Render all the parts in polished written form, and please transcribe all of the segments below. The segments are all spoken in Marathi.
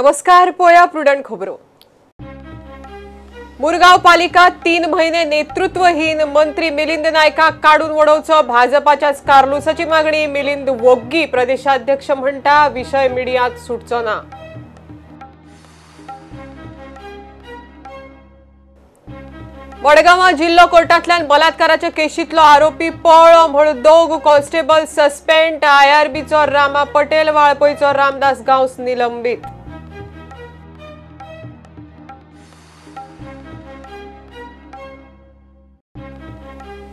नमस्कार, पोया प्रुडंट खबरो। मुरगाव पालिका 3 महिने नेतृत्वहीन मंत्री मिलिंद नायकाक काढून वडोवचो भाजपाच्याच कार्लुसाची मागणी। मिलिंद वोग्गी प्रदेशाध्यक्ष म्हणटा विषय मीडियात सुटचो ना। वडगांव जिल्लो कोर्टांतल्यान बलात्काराच्या केशींतलो आरोपी पळ्ळो म्हूण दोग कॉन्स्टेबल सस्पेंड। आयआरबीचो रामा पटेल, वाळपयचो रामदास गांवस निलंबित।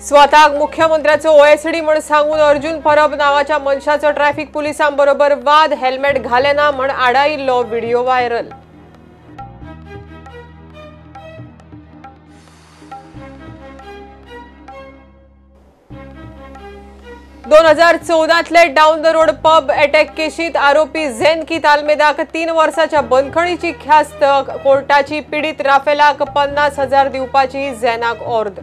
स्वताक मुख्यमंत्र्याचो ओएसडी म्हण सांगून अर्जुन परब नावाच्या मनशाचो ट्रॅफिक पुलिसांबरोबर वाद। हेल्मेट घालेना म्हण आडायिल्लो व्हिडिओ व्हायरल। दोन 2014तले down the road pub attack केशीत आरोपी झेनकित आल्मेदाक 3 वर्साच्या बंदखणीची ख्यास्त। कोर्टाची पीडित राफेलाक 50,000 दिवपाची झेनाक ऑर्द।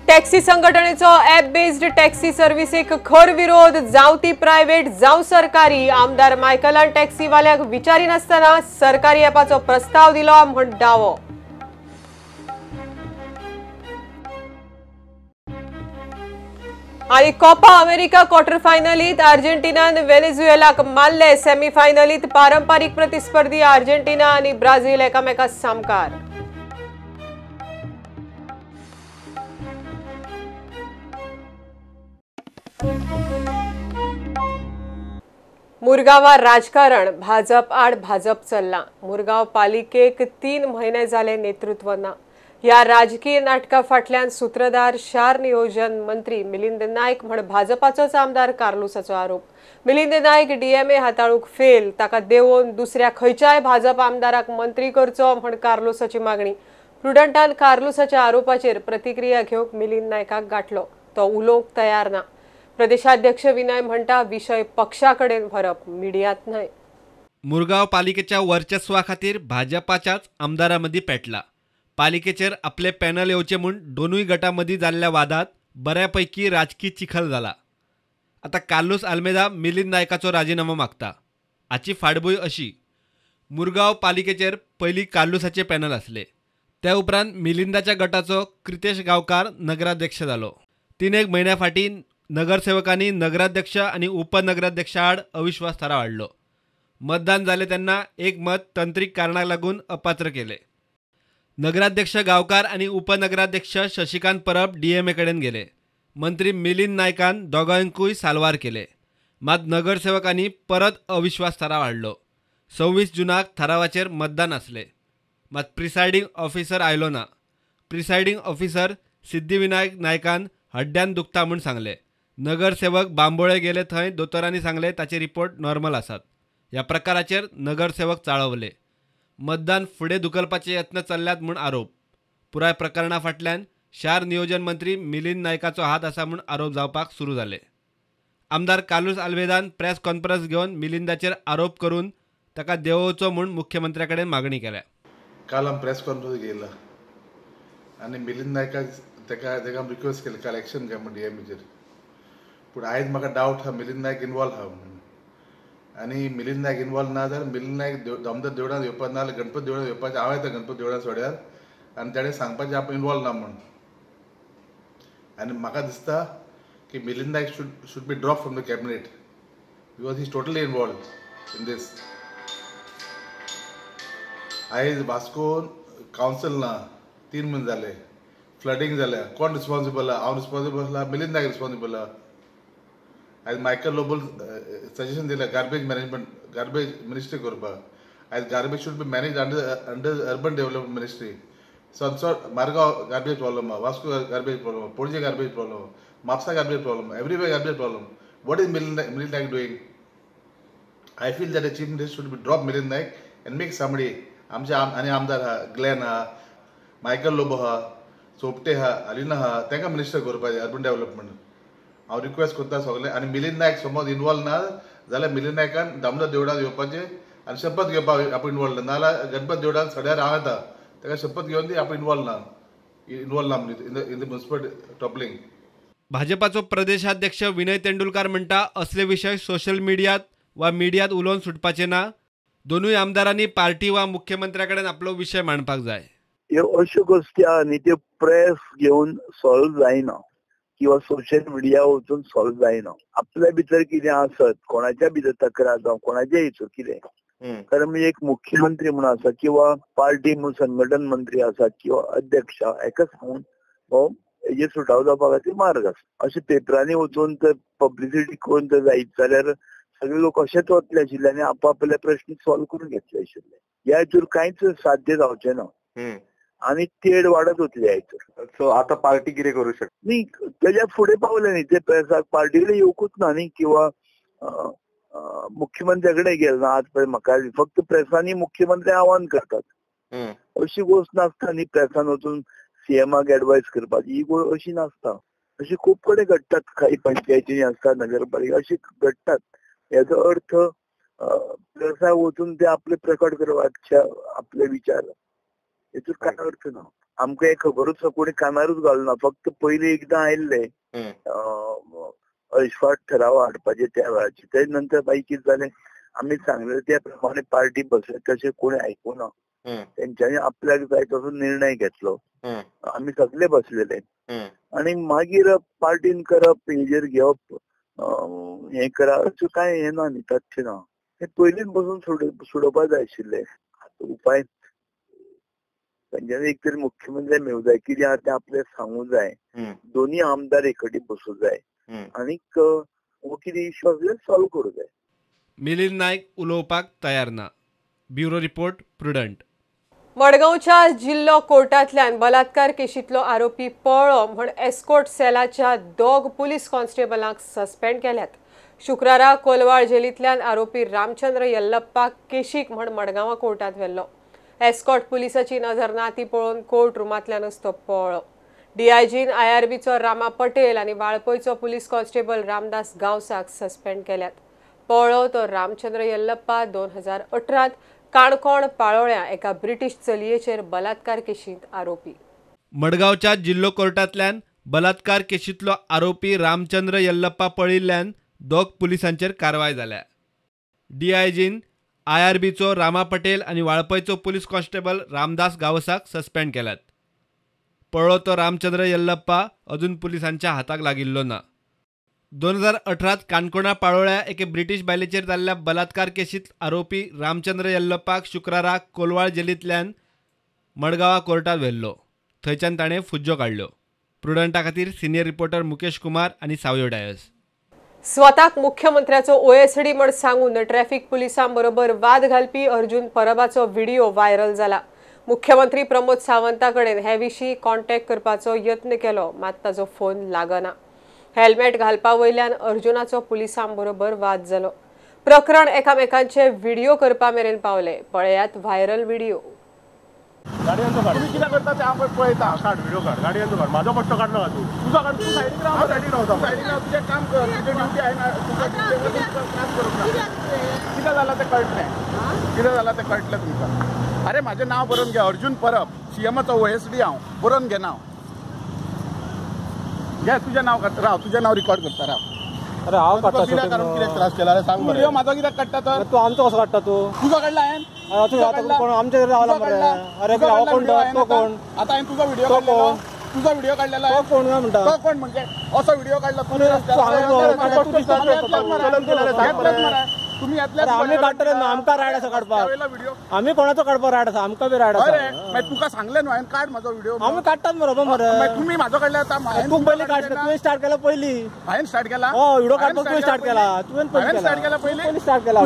टॅक्सी संघटनेचो ॲप बेस्ड टॅक्सी सर्व्हिसेक खर विरोध। जावं ती प्रायव्हेट जावं सरकारी। आमदार मायकलान टॅक्सीवाल्यांक विचारी नासतना सरकारी ॲपाचो प्रस्ताव दिलो म्हण दावो। आणि कोपा अमेरिका क्वार्टर फायनलीत अर्जेंटिनान व्हेनेझुएलाक मारले। सेमीफायनलीत पारंपारिक प्रतिस्पर्धी अर्जेंटिना आणि ब्राझील एकामेकात सामकार। मुरगांव राजकारण भाजप आड भाजप चल्ला। मुरगांव पालिकेक 3 महिने जाले नेतृत्व ना। या राजकीय नाटका फाटल्यान सूत्रधार शार नियोजन मंत्री मिलिंद नायक म्हण भाजपाचोच आमदार कार्लुसाचो आरोप। मिलिंद नायक डीएमए हाताळूंक फेल, ताका देवून दुसऱ्या खंयच्याय भाजप आमदाराक मंत्री करचो म्हण कार्लुसाची मागणी। प्रुडंटान कार्लुसाच्या आरोपाचेर प्रतिक्रिया घेवंक मिलिंद नायकाक गाठलो, तो उलोवंक तयार ना। प्रदेशाध्यक्ष विनय म्हणटा विषय पक्षाकडेन व्हरप, मिडियात न्हय। मुरगांव पालिकेच्या वर्चस्वा खातीर भाजपाच्याच आमदारांमदी पेटला। पालिकेचेर आपले पॅनल येवचे म्हूण दोनूय गटांमदी जाल्ल्या वादात बऱ्यापैकी राजकी चिखल जाला। आता कार्लोस आल्मेदा मिलिंद नायकाचो राजीनामो मागता। हाची फाटभूंय अशी, मुरगांव पालिकेचेर पयलीं कार्लुसाचे पॅनल आसले, त्या उपरांत मिलिंदाच्या गटाचो क्रितेश गांवकार नगराध्यक्ष जालो। 3 म्हयन्या फाटीं नगरसेवकांनी नगराध्यक्ष आनी उपनगराध्यक्षा आड अविश्वास थाराव हाडलो। मतदान जाले तेन्ना एक मत तंत्रीक कारणाक लागून अपात्र केले। नगराध्यक्ष गांवकार आनी उपनगराध्यक्ष शशिकांत परब डीएमए कडेन गेले। मंत्री मिलिंद नायकान दोगांयकूय साल्वार केले, मात नगरसेवकांनी परत अविश्वास थाराव हाडलो। 26 जूनाक थारावाचेर मतदान आसले, मात प्रिसायडींग ऑफिसर आयलो ना। प्रिसायडींग ऑफिसर सिद्धिविनायक नायकान हड्ड्यान दुखता म्हूण सांगले। नगरसेवक बांबोळे गेले थंय दोतोरांनी सांगले ताचे रिपोर्ट नॉर्मल आसात। ह्या प्रकाराचेर नगरसेवक चाळवले। मतदान फुडें धुकलपाचे यत्न चल्ल्यात म्हूण आरोप। पुराय प्रकरणा फाटल्यान शार नियोजन मंत्री मिलिंद नायकाचो हात आसा म्हूण आरोप जावपाक सुरू जाले। आमदार कार्लोस आल्मेदान प्रेस कॉन्फरन्स घेवन मिलिंदाचेर आरोप करून ताका देंवोवचो म्हूण मुख्यमंत्र्या कडेन मागणी केल्या। काल आमी प्रेस कॉन्फरन्स घेयला आनी मिलिंद नायकाक ताका रिक्वेस्ट केली काल एक्शन घे म्हूण डीएमएचेर। पूण आयज म्हाका डावट आहा मिलिंद नायक इनवॉल्व आहा म्हणून। आनी मिलिंद नायक इनवॉल्व ना जाल्यार मिलिंद नायक दामोदर देवळांत येवपाक ना जाल्यार गणपती देवळांत येवपाचें। हांव येता गणपती देवळांत सोड्यार आनी ताणें सांगपाचें आपूण इनवॉल्व ना म्हणून। आनी म्हाका दिसता की Milind Naik should be drop from the cabinet because he is totally involve in this. आयज वास्कोन कावन्सील ना, 3 म्हयने जाले, फ्लडिंग जाल्या, कोण रिस्पॉन्सिबल आहा? हांव रिस्पॉन्सिबल आहा, मिलिंद नायक रिस्पॉन्सिबल आहा। आयज मायकल लोबोल सजेशन दिलें गार्बेज मॅनेजमेंट, गार्बेज मिनिस्ट्री करपाक। आयज garbage should be manage under urban development ministry. Margao garbage problem आहा, वास्को गार्बेज प्रॉब्लम आहा, पणजे गार्बेज प्रॉब्लम आहा, Mapusa garbage problem, everywhere garbage problem. What is Milind Naik doing? I feel that the chief minister should be drop Milind Naik and make somebody. आमचे आनी आमदार आहा, ग्लेन आहा, मायकल लोबो आहा, सोपटे आहा, अलिना आहा, तांकां मिनिस्टर करपाचें अर्बन डेव्हलपमेंट। हांव रिक्वेस्ट करता सगळे। आनी मिलिंद नायक समज इनवॉल्व ना जाल्यार मिलिंद नायकान दामोदर देवळांत येवपाचें आनी शपथ घेवपाक आपूण इनवॉल्व ना जाल्यार गणपती देवळांत सड्यार हांव येता, ताका शपथ घेवन दी आपूण इनवॉल्व ना म्हणून इन द म्युनिसिपल टॉपलिंग। भाजपाचो प्रदेशाध्यक्ष विनय तेंडुलकार म्हणटा असले विषय सोशल मीडियात वा मीडियात उलोवन सुटपाचे ना. दोनूय आमदारांनी पार्टी वा मुख्यमंत्र्याकडे आपलो विषय मांडपाक जाय. ह्यो अश्यो गोष्टी आहा न्ही त्यो प्रेस घेवन सॉल्व जायना किंवा सोशल मिडिया वचून सॉल्व जायना. आपल्या भितर कितें आसत, कोणाच्या भितर तक्रार जावं, कोणाच्या हितूर कितें, कारण एक मुख्यमंत्री म्हणून आसा किंवा पार्टी म्हणून संघटन मंत्री आसा किंवा अध्यक्ष हेका सांगून हो हेजे सुटाव जावपा खातीर मार्ग आसा. अशें पेपरांनी वचून तर पब्लिसिटी करून तर जायत जाल्यार सगळे लोक अशेंच वतले आशिल्ले आनी आपापले प्रश्न सॉल्व करून घेतले आशिल्ले. ह्या हितूर कांयच साध्य जावचें ना आणि तेड वाडत वतली ह्या हितूर. सो आता पार्टी कितें करू शकता? न्ही तेज्या फुडें पावले न्ही ते प्रेसाक पार्टी कडेन येवकूच ना न्ही किंवा मुख्यमंत्र्या कडेन गेले ना. आज पळय म्हाका फक्त प्रेसांनी मुख्यमंत्री आव्हान करतात, अशी गोष्ट नासता न्ही प्रेसान वचून सीएमाक एडवायस करपाची. ही गोष्ट अशी नासता. अशी खूब कडेन घडटात, काही पंचायतींनी आसता, नगरपालिका अशी घडटात. याचो अर्थ प्रेसाक वचून ते आपले प्रकट करपाचे आपले विचार, हेतूर काय अर्थ ना. आमकां हे खबरूच ना, कोणी कानारूच घालना. फक्त पयलीं एकदां आयिल्ले अयशफाट ठराव हाडपाचे त्या वेळाचे, ते नंतर मागीर कितें जालें आमी सांगले त्या प्रमाणे पार्टी बसले, तशें कोणी आयकुना. तेंच्यांनी आपल्याक जाय तसो निर्णय घेतलो. आमी सगळे बसलेले आनी मागीर पार्टीन करप, हेजेर घेवप, हे करा अशें कांय हे ना न्ही, तथ्य ना. हे पयलींच बसून सोडोवपा जाय आशिल्ले. उपाय तेंच्यांनी एक तरी मुख्यमंत्री मेळूं जाय, कितें आहा तें आपल्याक सांगूं जाय. दोन्ही आमदार एक कडेन बसूं जाय आनीक हो कितें इश्यू आसल्यार सॉल्व करूं जाय. मिलिंद नायक उलोवपाक तयार ना. Bureau report prudent. मडगांवच्या जिल्लो कोर्टांतल्यान बलात्कार केशींतलो आरोपी पळ्ळो म्हण एस्कॉर्ट सेलाच्या 2 पुलीस कॉन्स्टेबलांक सस्पेंड केल्यात. शुक्रारा कोलवाळ जेलींतल्यान आरोपी रामचंद्र येल्लप्पाक केशीक म्हण मडगांवां कोर्टांत व्हेल्लो. एस्कॉर्ट पुलिसाची नजर ना ती पळोवन कोर्ट रुमांतल्यानच तो पळ्ळो. डीआयजीन आयआरबीचो रामा पटेल आनी वाळपयचो पुलीस कॉन्स्टेबल रामदास गांवसाक सस्पेंड केल्यात. पळ्ळो तो रामचंद्र येल्लप्पा 2018 काणकोण पाळोळ्या एका ब्रिटीश चलयेचेर बलात्कार केशींत आरोपी. मडगांवच्या जिल्लो कोर्टांतल्यान बलात्कार केशींतलो आरोपी रामचंद्र येल्लप्पा पळिल्ल्यान 2 पुलिसांचेर कारवाय जाल्या. डीआयजीन आयआरबीचो रामा पटेल आनी वाळपयचो पुलीस कॉन्स्टेबल रामदास गावसाक सस्पेंड केल्यात. पळ्ळो तो रामचंद्र येल्लप्पा अजून पुलिसांच्या हाताक लागिल्लो ना. 2018 काणकोणा पाळोळ्या एके ब्रिटीश बायलेचेर जाल्ल्या बलात्कार केशींत आरोपी रामचंद्र येल्लप्पाक शुक्रारा कोलवाळ जेलींतल्यान मडगांवां कोर्टांत व्हेल्लो. थंयच्यान ताणें फुज्जो काडल्यो. प्रुडंटा खातीर सिनियर रिपोर्टर मुकेश कुमार आनी सावयो डायस. स्वताक मुख्यमंत्र्याचो ओएसडी म्हण सांगून ट्रॅफिक पुलिसां बरोबर वाद घालपी अर्जुन परबाचो व्हिडिओ व्हायरल जाला. मुख्यमंत्री प्रमोद सावंता कडेन हे विशीं कॉन्टॅक्ट करपाचो यत्न केलो, मात ताचो फोन लागना. हेल्मेट घालपा वयल्यान अर्जुनाचो पुलिसां बरोबर वाद जालो. प्रकरण एकामेकांचे व्हिडिओ करपा मेरेन पावले. पळयात व्हायरल व्हिडिओ. तुम्ही किती करता ते आपण पळयता. काढ व्हिडिओ काढ, गाडयांचो काढ. माझा पट्टो काढलो तू, तुझा काढ. तू सायडीक राव, सायडीक रावता. सायडीक राव, तुझे काम कर. तुझे ड्युटी आहे ना, तुझा काम करूंक ना. कितें जालां तें कळटलें. कितें जालां तें कळटलें तुमकां. अरे माझे नाव बरोवन घे, अर्जुन परब, सीएमचो ओएसडी हांव. बरोवन घे नाव. घे तुझें नाव राव, तुझें नाव रिकॉर्ड करता राव. अरे हांव काडटा कित्याक काडून कित्याक त्रास केला रे सांग. व्हिडिओ माझा कित्याक काडटा तर? तू आमचो कसो काडटा तू? तुझा काढला हांवें. कोण आमच्या घरी रावला मरे. अरे कोण तो कोण? आता हांवें तुझा व्हिडिओ काढलेलो. तुझा व्हिडिओ काढलेला तो कोण म्हणटा? तो कोण म्हणजे असो व्हिडिओ काढला तुम्ही आम्ही काडटले ना, आमकां रायट आसा काडपाक. व्हिडिओ आम्ही कोणाचो काडपाक रायट आसा, आमकां बी रायट आसा. तुका सांगले न्हू हांवें काढ माझा व्हिडिओ. आम्ही काडटात बरोबर मरे. तुम्ही माझो काढला तू पयलीं काडटा. तुवें स्टार्ट केला पयलीं. हांवें स्टार्ट केला. हो व्हिडिओ काडपाक तुवें स्टार्ट केला. तुवें हांवें स्टार्ट केला पयलीं स्टार्ट केला.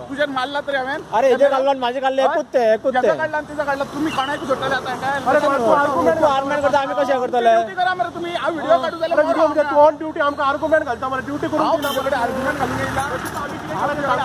तुझे मारला तरी हांवें. अरे हेजे काडलो आनी म्हाजे काडले एकूच ते. काढला तिचा काढला. तुम्ही कोणाक सोडटले आता काय? तू आर्ग्युमेंट करता, आम्ही कशें करतले? करा मरे तुम्ही. हा व्हिडिओ काढू जाल्यार तू ऑन ड्युटी आमकां आर्ग्युमेंट घालता मरे. ड्युटी करून आर्ग्युमेंट घालून येयला.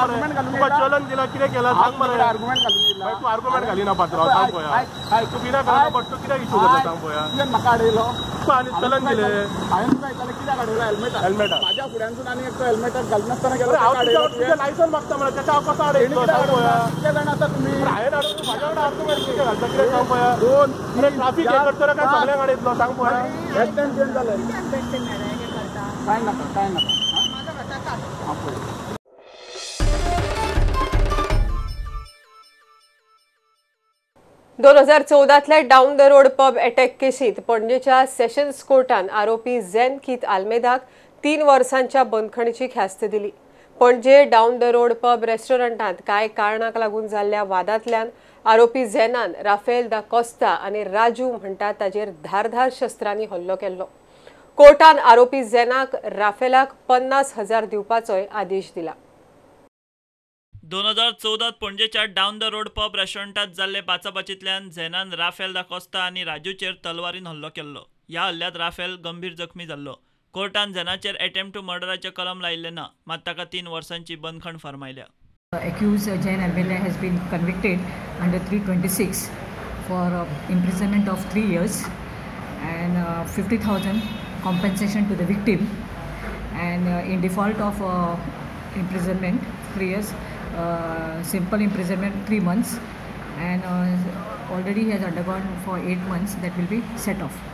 आर्ग्युमेंट घालून चलन दिला कितें केला सांग मरे. आर्ग्युमेंट घालून येयला. तू आर्ग्युमेंट घालिना पात्रांव सांग पळया. तू कित्याक करता पडतो, कित्याक इशू करता सांग पळया. तुवें म्हाका हाडयलो. तू आनी चलन दिलें. हांवें तुका विचारलें कित्याक हाडयलो हेल्मेट. माझ्या फुड्यानसून आनी एक हेल्मेटाक घालनासतना गेलो. तुजें लायसन मागता मरे. त्याच्या हांव कसो हाडयलो सांग पळया. कितले जाण आसा तुमी? हांवें हाडून म्हाज्या कडेन आर्ग्युमेंट कित्याक घालता कित्याक सांग पळया. दोन ट्राफीक हे करतना काय सगळ्यांक हाडयतलो सांग पळया. एक्सिडेंट चेंज जालें. काय नका 2014तल्या down the road pub attack केसीत पणजेच्या सेशन्स कोर्टान आरोपी झेन कीथ आल्मेदाक 3 वर्सांच्या बंदखणीची ख्यास्त दिली। पणजे डाऊन द रोड पब रेस्टॉरंटात काय कारणाक लागून जाल्ल्या वादांतल्यान आरोपी झेनान राफेल दा कोस्ता आणि राजू म्हणटा ताजेर धारधार शस्त्रांनी हल्लो केल्लो। कोर्टान आरोपी झेनाक राफेलाक 50,000 दिवपाचोय आदेश दिला। 2014 पणजेच्या डाऊन द रोड पब रेस्टॉरंटात जाल्ले बाचाबाचींतल्यान झेनान राफेल दा कोस्ता आनी राजूचेर तलवारीन हल्लो केल्लो। ह्या हल्ल्यात राफेल गंभीर जखमी जाल्लो। कोर्टान झेनाचेर अटेम्प्ट टू मर्डराचे कलम लायिल्ले ना, मात ताका 3 वर्सांची बंदखण फरमायल्या। Accused Jain Almela has been convicted under 326 for imprisonment of 3 years and 50,000 compensation to the victim, and in default of imprisonment 3 years, simple imprisonment 3 months, and already he has undergone for 8 months that will be set off,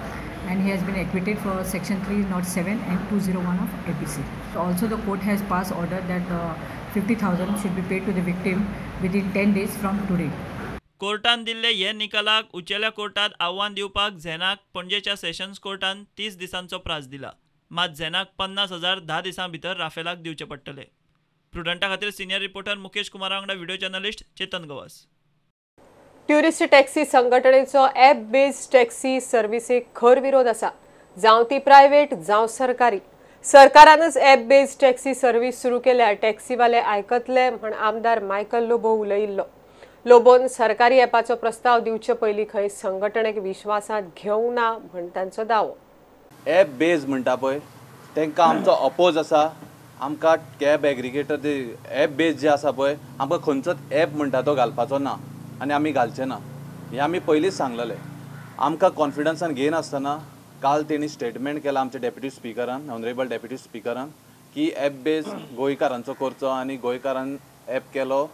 and he has been acquitted for section 307 and 201 of APC. So also the court has passed order that 50,000 should be paid to the victim within 10 days from today. कोर्टान दिल्ले हे निकालाक उचेल्या कोर्टात आव्हान दिवपाक झेनाक पणजेच्या सेशन्स कोर्टान 30 दिसांचो प्रास दिला, मात झेनाक 50,000 10 दिसां भितर राफेलाक दिवचे पडटले। प्रुडंटा खातीर सिनियर रिपोर्टर मुकेश कुमार वांगडा video journalist Chetan Gawas. Tourist taxi संघटनेचो ॲप बेस्ड टॅक्सी सर्व्हिसेक खर विरोध आसा, जावं ती प्रायव्हेट जावं सरकारी। सरकारानच ॲप बेस्ड टॅक्सी सर्व्हिस सुरू केल्या टॅक्सीवाले आयकतले म्हण आमदार मायकल लोबो उलयिल्लो। लोबोन सरकारी ॲपाचो प्रस्ताव दिवचे पयलीं खंय संघटनेक विश्वासांत घेवंक ना म्हण तांचो दावो। ॲप बेज म्हणटा पळय तांकां आमचो अपोज आसा। आमकां कॅब एग्रिगेटर ते ॲप बेज जे आसा पळय आमकां खंयचोच ॲप म्हणटा तो घालपाचो ना आनी आमी घालचे ना, हें आमी पयलींच सांगलेलें। आमकां कॉन्फिडन्सान घेयनासतना काल तेणी स्टेटमेंट केला आमच्या डेप्युटी स्पिकरान, ऑनरेबल डेप्युटी स्पिकरान, की ॲप बेज गोंयकारांचो करचो आनी गोंयकारान ॲप केलो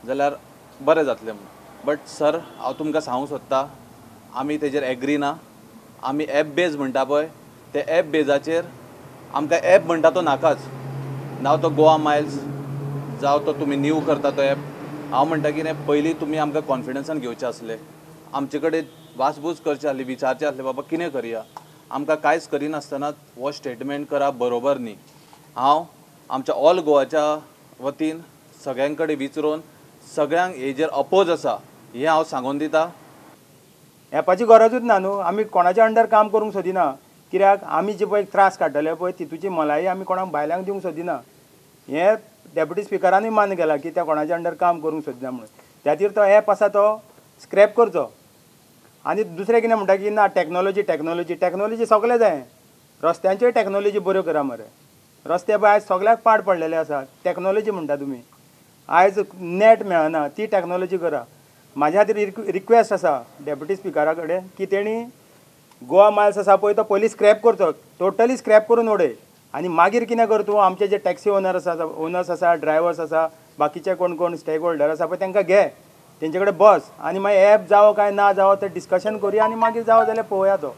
जाल्यार बरें जातलें म्हणून। बट सर हांव तुमकां सांगूंक सोदतां आमी तेजेर एग्री ना। आमी ॲप बेज म्हणटा पळय ते ॲप बेजाचेर आमकां ॲप म्हणटा तो नाकाच, नाव तो गोवा मायल्स जावं तो तुमी न्यू करता तो ॲप। हांव म्हणटा की पयलीं तुमी आमकां कॉन्फिडन्सान घेवचें आसलें, आमचे कडेन वासपूस करची आसली, विचारचें आसलें बाबा कितें करया। आमकां कांयच करिनासतना हो स्टेटमेंट करप बरोबर न्ही। हांव आमच्या ऑल गोवाच्या वतीन सगळ्यां कडेन विचारून सगळ्यांक हेजेर अपोज आसा हें हांव सांगून दितां। ॲपाची गरजूच ना न्हू, आमी कोणाच्या अंडर काम करूंक सोदिना, कित्याक आमी जे पळय त्रास काडटले पळय तितूची मलाई आमी कोणाक भायल्यांक दिवंक सोदिना। हें डेप्युटी स्पिकरानूय मान्य केला की त्या कोणाच्या अंडर काम करूंक सोदिना म्हणून। त्या तो ॲप आसा तो स्क्रॅप करचो। आनी दुसरें कितें म्हणटा की ना टॅक्नॉलॉजी सगळें जाय, रस्त्यांच्योय टॅक्नॉलॉजी बऱ्यो करा मरे। रस्ते पळय आयज सगळ्याक पाड पडलेले आसा, टॅक्नॉलॉजी म्हणटा तुमी। आयज नेट मेळना ती टॅक्नॉलॉजी करा। म्हाज्या खातीर रिक्वेस्ट आसा डेप्युटी स्पिकरा कडेन की तेणी गोवा मायल्स आसा पळय तो पयलीं स्क्रॅप करचो, टोटली स्क्रॅप करून उडय, आनी मागीर कितें कर तूं आमचे जे टॅक्सी ओनर्स आसा ड्रायव्हर्स आसा बाकीचे कोण स्टेक होल्डर आसा पळय तांकां घे, तेंचे कडेन बस आनी मागीर ॲप जावं काय ना जावं तें डिस्कशन करुया आनी मागीर जावं जाल्यार पळोवया तो।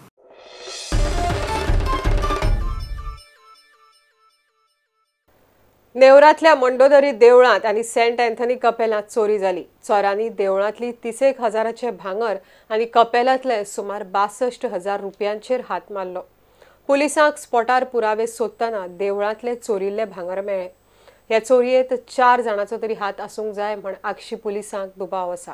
नेवरातल्या मंडोदरी देवळांत आनी सेंट अँथनी कपेलांत चोरी जाली। चोरांनी देवळांतली 30,000चे भांगर आनी कपेलांतले सुमार 62,000 रुपयांचेर हात मारलो। पुलिसांक स्पॉटार पुरावे सोदतना देवळांतले चोरिल्ले भांगर मेळ्ळे। ह्या चोरयेंत 4 जाणांचो तरी हात आसूंक जाय म्हण आगशी पुलिसांक दुबाव आसा।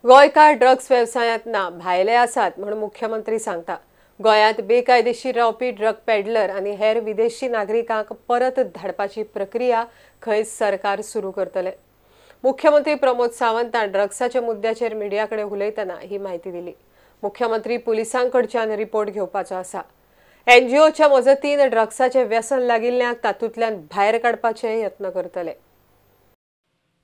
गोंयकार ड्रग्स वेवसायांत ना, भायले आसात म्हण मुख्यमंत्री सांगता। गोंयांत बेकायदेशीर रावपी ड्रग पेडलर आनी हेर विदेशी नागरिकांक परत धाडपाची प्रक्रिया खंय सरकार सुरू करतले। मुख्यमंत्री प्रमोद सावंतान ड्रग्साच्या मुद्द्याचेर मिडिया कडेन उलयतना ही म्हायती दिली। मुख्यमंत्री पुलिसांकडच्यान रिपोर्ट घेवपाचो आसा। एनजीओच्या मजतीन ड्रग्साचे व्यसन लागिल्ल्यांक तातूंतल्यान भायर काडपाचे यत्न करतले।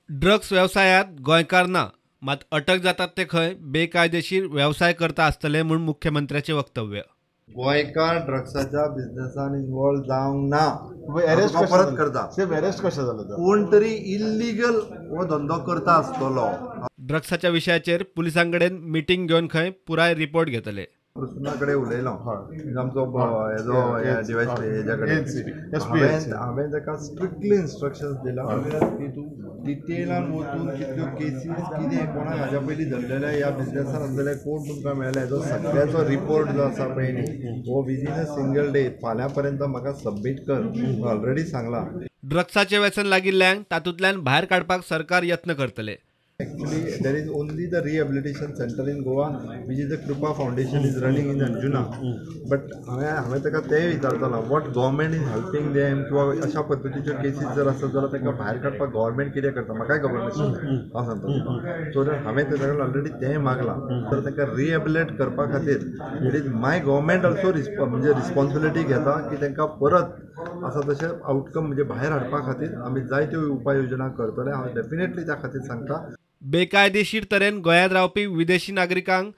ड्रग्स व्यवसायात गोंयकार ना, मात अटक जातात ते खंय बेकायदेशीर व्यवसाय करता आसतले म्हूण मुख्यमंत्र्याचे वक्तव्य। गोंयकार ड्रग्साच्या बिझनेसान इन्वॉल्व जावंक ना, अरेस्ट परत करता सेफ अरेस्ट कशें जालो कोण तरी इल्लिगल हो धंदो करता आसतलो। ड्रग्साच्या विशयाचेर पुलिसांकडेन मिटींग घेवन खंय पुराय रिपोर्ट घेतले। प्रसन्नाकडे उलयलो आमचो हेजो डिवायस हेज्या कडेन हांवें ताका स्ट्रिक्टली इन्स्ट्रक्शन्स दिला की तूं डिटेलान वचून कितल्यो केसीस कितें कोणाक हाज्या पयलीं धरलेल्या ह्या बिजनेसान आसलेले कोण तुमकां मेळ्ळे हेजो सगळ्याचो रिपोर्ट जो आसा पळय न्ही हो विदीन अ सिंगल डे फाल्यां पर्यंत म्हाका सबमीट कर ऑलरेडी सांगला. ड्रग्साचें व्यसन लागिल्ल्यांक तातूंतल्यान भायर काडपाक सरकार यत्न करतले. Actually, there is only the rehabilitation center in Goa, which is the Krupa Foundation is running in Anjuna. But हांवें ताका तेंय विचारतलो what government is helping them किंवा अशा पद्दतीच्यो केसीस जर आसत जाल्यार तांकां भायर काडपाक गव्हर्मेंट कितें करता म्हाकाय खबर नाशिल्लें हांव सांगता. सो हांवें ताका ऑलरेडी तें मागलां तर तांकां रिहेबिलेट करपा खातीर it is my government also म्हणजे रिस्पॉन्सिबिलिटी घेता की तांकां परत आसा तशें आउटकम म्हणजे भायर हाडपा खातीर आमी जायत्यो उपाय योजना करतले. हांव डेफिनेटली त्या खातीर सांगता. बेकायदेशीर तरेन गोंयांत रावपी विदेशी नागरिकांक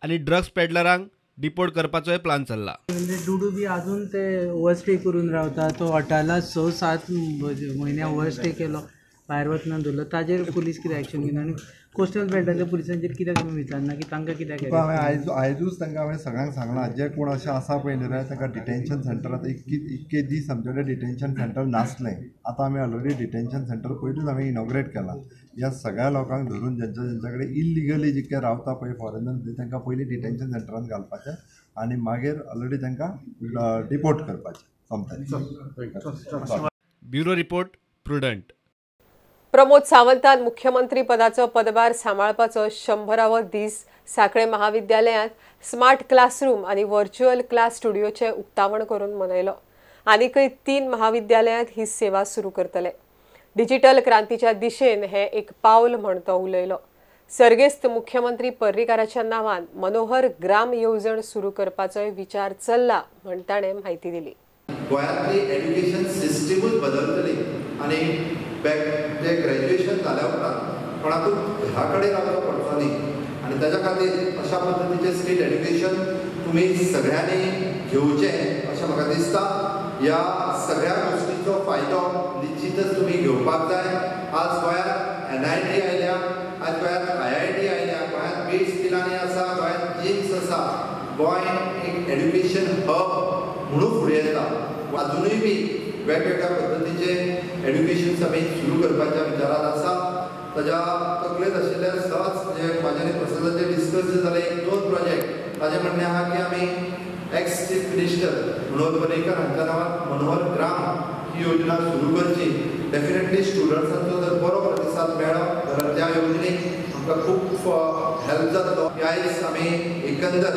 आनी ड्रग्स पेडलरांक डिपोर्ट करपाचोय प्लान चल्ला. म्हणजे डुडू बी अजून ते ओवर स्टे करून रावता. तो हॉटेलात 6-7 म्हयने ओवर स्टे केलो भायर वचना दवरलो. ताजेर पुलीस कितें एक्शन घेना आनी कोस्टल बेल्टाच्या पुलिसांचेर कित्याक तुमी विचारना की तांकां कित्याक केलें. हांवें आयजूच तांकां हांवें सगळ्यांक सांगलां जे कोण अशें आसा पळय न्हय तांकां डिटेन्शन सेंटरांत इतके दीस आमचे कडेन डिटेन्शन सेंटर नासलें. आतां आमी ऑलरेडी डिटेन्शन सेंटर पयलींच हांवें इनॉग्रेट केलां. ह्या सगळ्या लोकांक धरून जेंच्या कडेन इल्लिगली जितके रावता पळय फॉरेनर तांकां पयलीं डिटेन्शन सेंटरांत घालपाचें आनी मागीर ऑलरेडी तांकां डिपोर्ट करपाचें सोमतें. Bureau report Prudent. प्रमोद सावंतान मुख्यमंत्री पदाचो पदभार सांबाळपाचो 100वा दीस सांखळे महाविद्यालयांत स्मार्ट क्लासरूम आनी व्हर्च्युअल क्लास स्टुडिओचे उक्तावण करून मनयलो. आनीकय 3 महाविद्यालयांत ही सेवा सुरू करतले. डिजिटल क्रांतीच्या दिशेन हें एक पावल म्हण तो उलयलो. सर्गेस्त मुख्यमंत्री पर्रीकाराच्या नांवान मनोहर ग्राम येवजण सुरू करपाचोय विचार चल्ला म्हण ताणें म्हायती दिली. गोंयांतली एड्युकेशन सिस्टमूच बदलतली आनी जे ग्रॅज्युएशन जाल्या उपरांत कोणाकूच घरा कडेन रावचो पडचो न्ही आनी ताच्या खातीर अशा पद्दतीचें स्किल एड्युकेशन तुमी सगळ्यांनी घेवचें अशें म्हाका दिसता. ह्या सगळ्या गोश्टींचो फायदो निश्चितच तुमी घेवपाक जाय. आज गोंयांत NIT आयल्या, आज गोंयांत IIT आयल्या, गोंयांत बीड स्किलांनी आसा, गोंयांत जिम्स आसा. गोंय एक एड्युकेशन हब म्हणून फुडें येता. अजुनूय बी वेगवेगळ्या पद्दतीचे एड्युकेशन आमी सुरू करपाच्या विचारांत आसा. ताच्या तकलेंत आशिल्ले सहज जे म्हाजे प्रसादाचे डिस्कस जाले 1-2 प्रोजेक्ट ताजें म्हणणें आहा की आमी ex chief minister Manohar Parrikar हांच्या नांवान मनोहर ग्राम ही योजना सुरू करची. डेफिनेटली स्टुडंट्सांचो जर बरो प्रतिसाद मेळ्ळो जाल्यार त्या योजनेक आमकां खूब हेल्प जातलो. आयज आमी एकंदर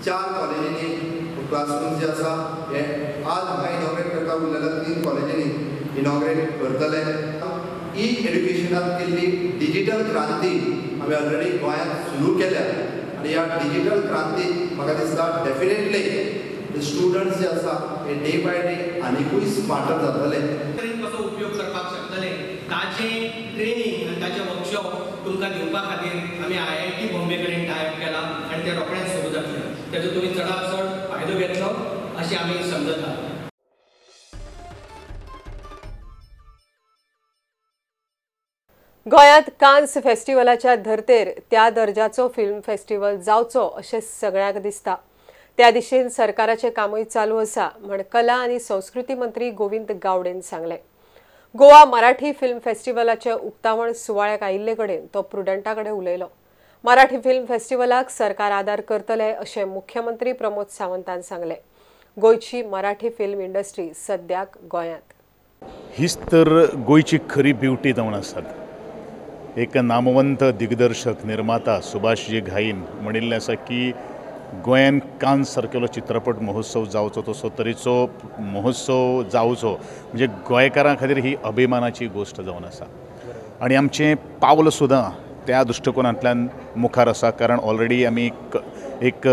4 कॉलेजींनी क्लासरूम जे आसा हे आज हांगा इनॉग्रेट करपाक उरलेल्या 3 कॉलेजींनी इनॉग्रेट करतले. ई एड्युकेशनांत केल्ली डिजिटल क्रांती आमी ऑलरेडी गोंयांत सुरू केल्या आनी ह्या डिजिटल क्रांतीक म्हाका दिसता डेफिनेटली स्टुडंट्स जे आसा हे डे बाय डे आनीकूय स्मार्टर जातले. कसो उपयोग करपाक शकतले ताजें ट्रेनिंग आनी ताजें वर्कशॉप तुमकां दिवपा खातीर आमी IIT बॉम्बे कडेन टायप केला आनी तें रोखडेंच सुरू जातलें. तेजो तुमी चडांत चड फायदो घेतलो अशें आमी समजता. गोंयांत कान्स फेस्टिवलाच्या धर्तेर त्या दर्जाचो फिल्म फेस्टिवल जावचो अशें सगळ्यांक दिसता. त्या दिशेन सरकाराचें कामूय चालू आसा म्हण कला आनी संस्कृती मंत्री गोविंद गावडेन सांगलें. गोवा मराठी फिल्म फेस्टिवलाचे उक्तावण सुवाळ्याक आयिल्ले कडेन तो प्रुडंटा कडेन उलयलो. मराठी फिल्म फेस्टिवलाक सरकार आदार करतले अशें मुख्यमंत्री प्रमोद सावंतान सांगलें. गोंयची मराठी फिल्म इंडस्ट्री सद्याक गोंयांत. हीच तर गोंयची खरी ब्युटी जावन आसात. एक नामवंत दिग्दर्शक निर्माता सुभाषजी घाईन म्हणिल्लें आसा की गोंयांत कान्स सारकेलो चित्रपट महोत्सव जावचो तसो तरेचो महोत्सव जावचो म्हणजे गोंयकारां खातीर ही अभिमानाची गोश्ट जावन आसा. आनी आमचें पावल सुद्दां त्या दृश्टिकोनांतल्यान मुखार आसा. कारण ऑलरेडी आमी एक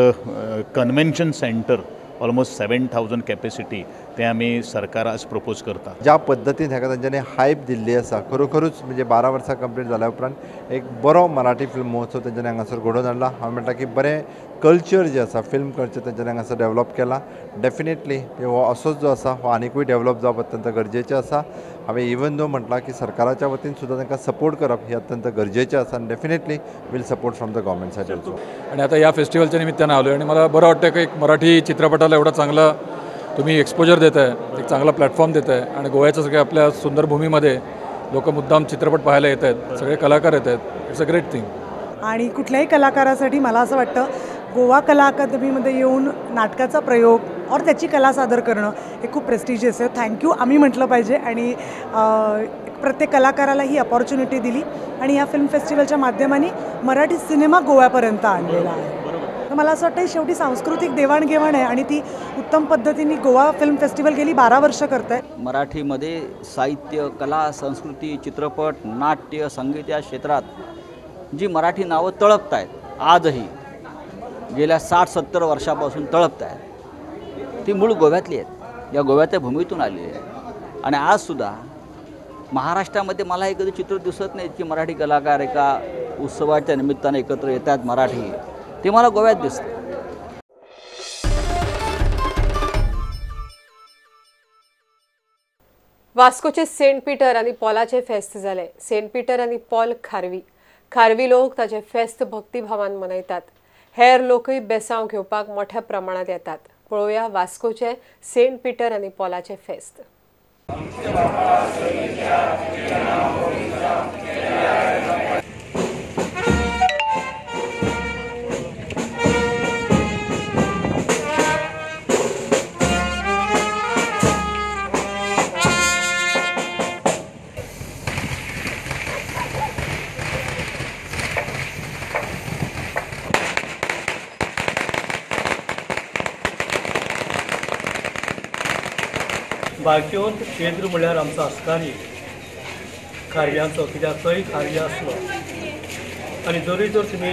कन्वेन्शन सेंटर ऑलमोस्ट 7,000 कॅपेसिटी तें आमी सरकार आज प्रपोज करता. ज्या पद्दतीन हेका तांच्यांनी हायप दिल्ली आसा खरोखरूच म्हणजे 12 वर्सां कंप्लीट जाल्या उपरांत एक बरो मराठी फिल्म महोत्सव तांच्यांनी हांगासर घडोवन हाडला. हांव म्हणटा की बरें कल्चर जे आसा फिल्म कल्चर तांच्यांनी हांगासर डेवलप केला. डेफिनेटली हो असोच जो आसा हो आनीकूय डेवलप जावप अत्यंत गरजेचें आसा. हांवें इवन दो म्हटलां की सरकाराच्या वतीन सुद्दां तांकां सपोर्ट करप हे अत्यंत गरजेचें आसा आनी definitely will support from the government side also. आणि आता या फेस्टिवलच्या निमित्तानं आलो आणि मला बरं वाटतं की एक मराठी चित्रपटाला एवढा चांगला तुम्ही एक्सपोजर देत आहे, एक चांगला प्लॅटफॉर्म देत आहे आणि गोव्याच्या सगळ्या आपल्या सुंदर भूमीमध्ये लोक मुद्दाम चित्रपट पाहायला येत आहेत, सगळे कलाकार येत आहेत. It's a great thing. आणि कुठल्याही कलाकारासाठी मला असं वाटतं गोवा कला अकादमीमध्ये येऊन नाटकाचा प्रयोग और त्याची कला सादर करणं हे खूप प्रेस्टिजियस आहे. थँक्यू आम्ही म्हटलं पाहिजे आणि प्रत्येक कलाकाराला ही अपॉर्च्युनिटी दिली आणि या फिल्म फेस्टिवलच्या माध्यमाने मराठी सिनेमा गोव्यापर्यंत आणलेला आहे. तर मला असं वाटतं शेवटी सांस्कृतिक देवाणघेवाण आहे आणि ती उत्तम पद्धतीने गोवा फिल्म फेस्टिवल गेली 12 वर्ष करत आहे. मराठीमध्ये साहित्य, कला, संस्कृती, चित्रपट, नाट्य, संगीत या क्षेत्रात जी मराठी नावं तळपत आहेत आजही गेल्या 60-70 वर्षापासून तळपत आहेत, ती मूळ गोव्यातली आहेत, या गोव्याच्या भूमीतून आलेली आहे. आणि आजसुद्धा महाराष्ट्रामध्ये मला हे कधी चित्र दिसत नाहीत की मराठी कलाकार एका उत्सवाच्या निमित्ताने एकत्र येतात मराठी, ते मला गोव्यात दिसतं. वास्कोचे सेंट पीटर आनी पॉलाचे फेस्त जाले. सेंट पीटर आनी पॉल खारवी लोक ताचे फेस्त भक्तिभावान मनयतात. हेर लोकय बेसांव घेवपाक मोठ्या प्रमाणात येतात. पळोवया वास्कोचे सेंट पीटर आनी पॉलाचे फेस्त. बालक्योन केंद्र म्हळ्यार आमचो आस्कारी खारव्यांचो, कित्याक थंय खारवी आसलो. आनी जरी जर तुमी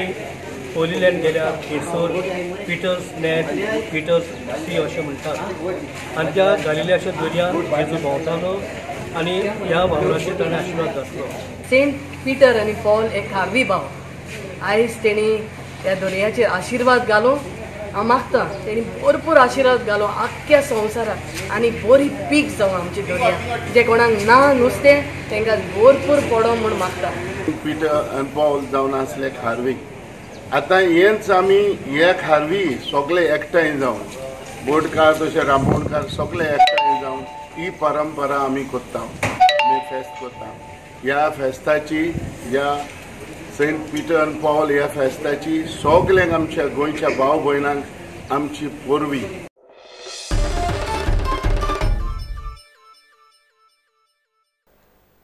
होली लँड गेल्यार थंयसर पिटर्स नॅट, पिटर्स सी अशें म्हणटात आनी त्या गालिल्याच्या दर्यान जेजू भोंवतालो आनी ह्या भावनाचेर ताणें आशिर्वाद घातलो. सेंट पीटर आनी पॉल हे खारवी भाव आयज तेणी त्या दर्याचेर आशिर्वाद घालूं. हांव मागतां तेणी भरपूर आशिर्वाद घालो आख्ख्या संवसाराक आनी बरी पीक जावं आमची दर्या. जे कोणाक ना नुस्तें तांकां भरपूर पडो म्हूण मागता. पीटर आनी पॉल जावन आसले खारवी. आतां हेंच आमी हे खारवी सगळे एकठांय जावन बोडकार तशें रामोणकार सगळे एकठांय जावन ही परंपरा आमी करता, आमी फेस्त करता. ह्या फेस्ताची ह्या सेंट पीटर आनी पॉल ह्या फेस्ताची सगळ्यांक आमच्या गोंयच्या भाव भयणांक आमची पोरवी.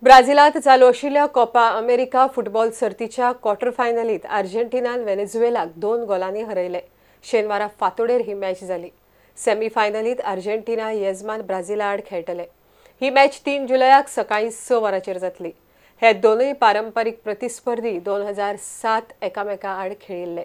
ब्राझीलात चालू आशिल्ल्या कोपा अमेरिका फुटबॉल सर्तीच्या क्वॉर्टर फायनलीत अर्जेंटिनान व्हेनेझुएलाक 2 गोलांनी हरयले. शेनवारा फांतोडेर ही मॅच जाली. सेमी फायनलीत अर्जेंटिना येजमान ब्राझीला आड खेळटले. ही मॅच 3 जुलयाक सकाळी 6 वरांचेर जातली. हे दोनूय पारंपारीक प्रतिस्पर्धी 2007 एकामेका आड खेळिल्ले.